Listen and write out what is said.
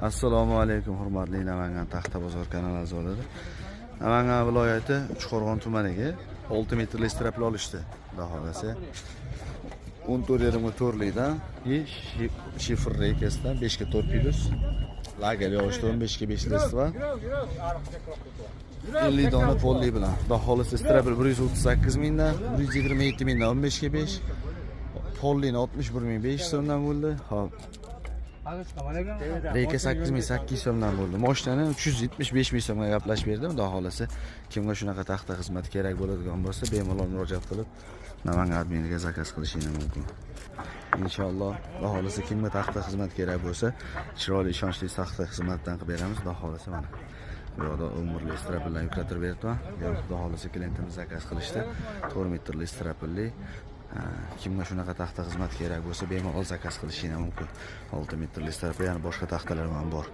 Assalomu alaykum hurmatli Namangan Taxta bozor kanali a'zolari. Namangan viloyati Uchqo'rg'on tumaniga 6 metrli straplar olishdi. Xudo xolasa 14,4lidan shifr reykasidan 5 ga 4 plus. Lager yo'shdan 5 ga 5 listva. 50 dona polli bilan. Xudo xolasa straplar 138 mingdan, 127 mingdan 15 ga 5. Pollini 61.500 so'mdan bo'ldi. Xo'p. Reyka 8.800 so'mdan bo'ldi. Mashinani 375 ming so'mga gaplashib berdim. Xudo xolasa kimga shunaqa taxta xizmat kerak bo'ladigan bo'lsa, bemalol murojaat qilib Namangan adminiga zakaz qilishingiz mumkin. Inshaalloh, xudo xolasa kimga taxta xizmat kerak bo'lsa, chiroyli ishonchli taxta xizmatdan qilib beramiz. Xudo xolasa mana bu yerda umrli straplarni yuklatib beribman. Xudo xolasa klientimiz zakaz qilishdi. 4 metrli strapli kimga shunaqa taxta xizmat kerak bo'lsa bemalol zakaz qilishingiz mumkin. 6 metrli strap, yana boshqa taxtalar ham bor.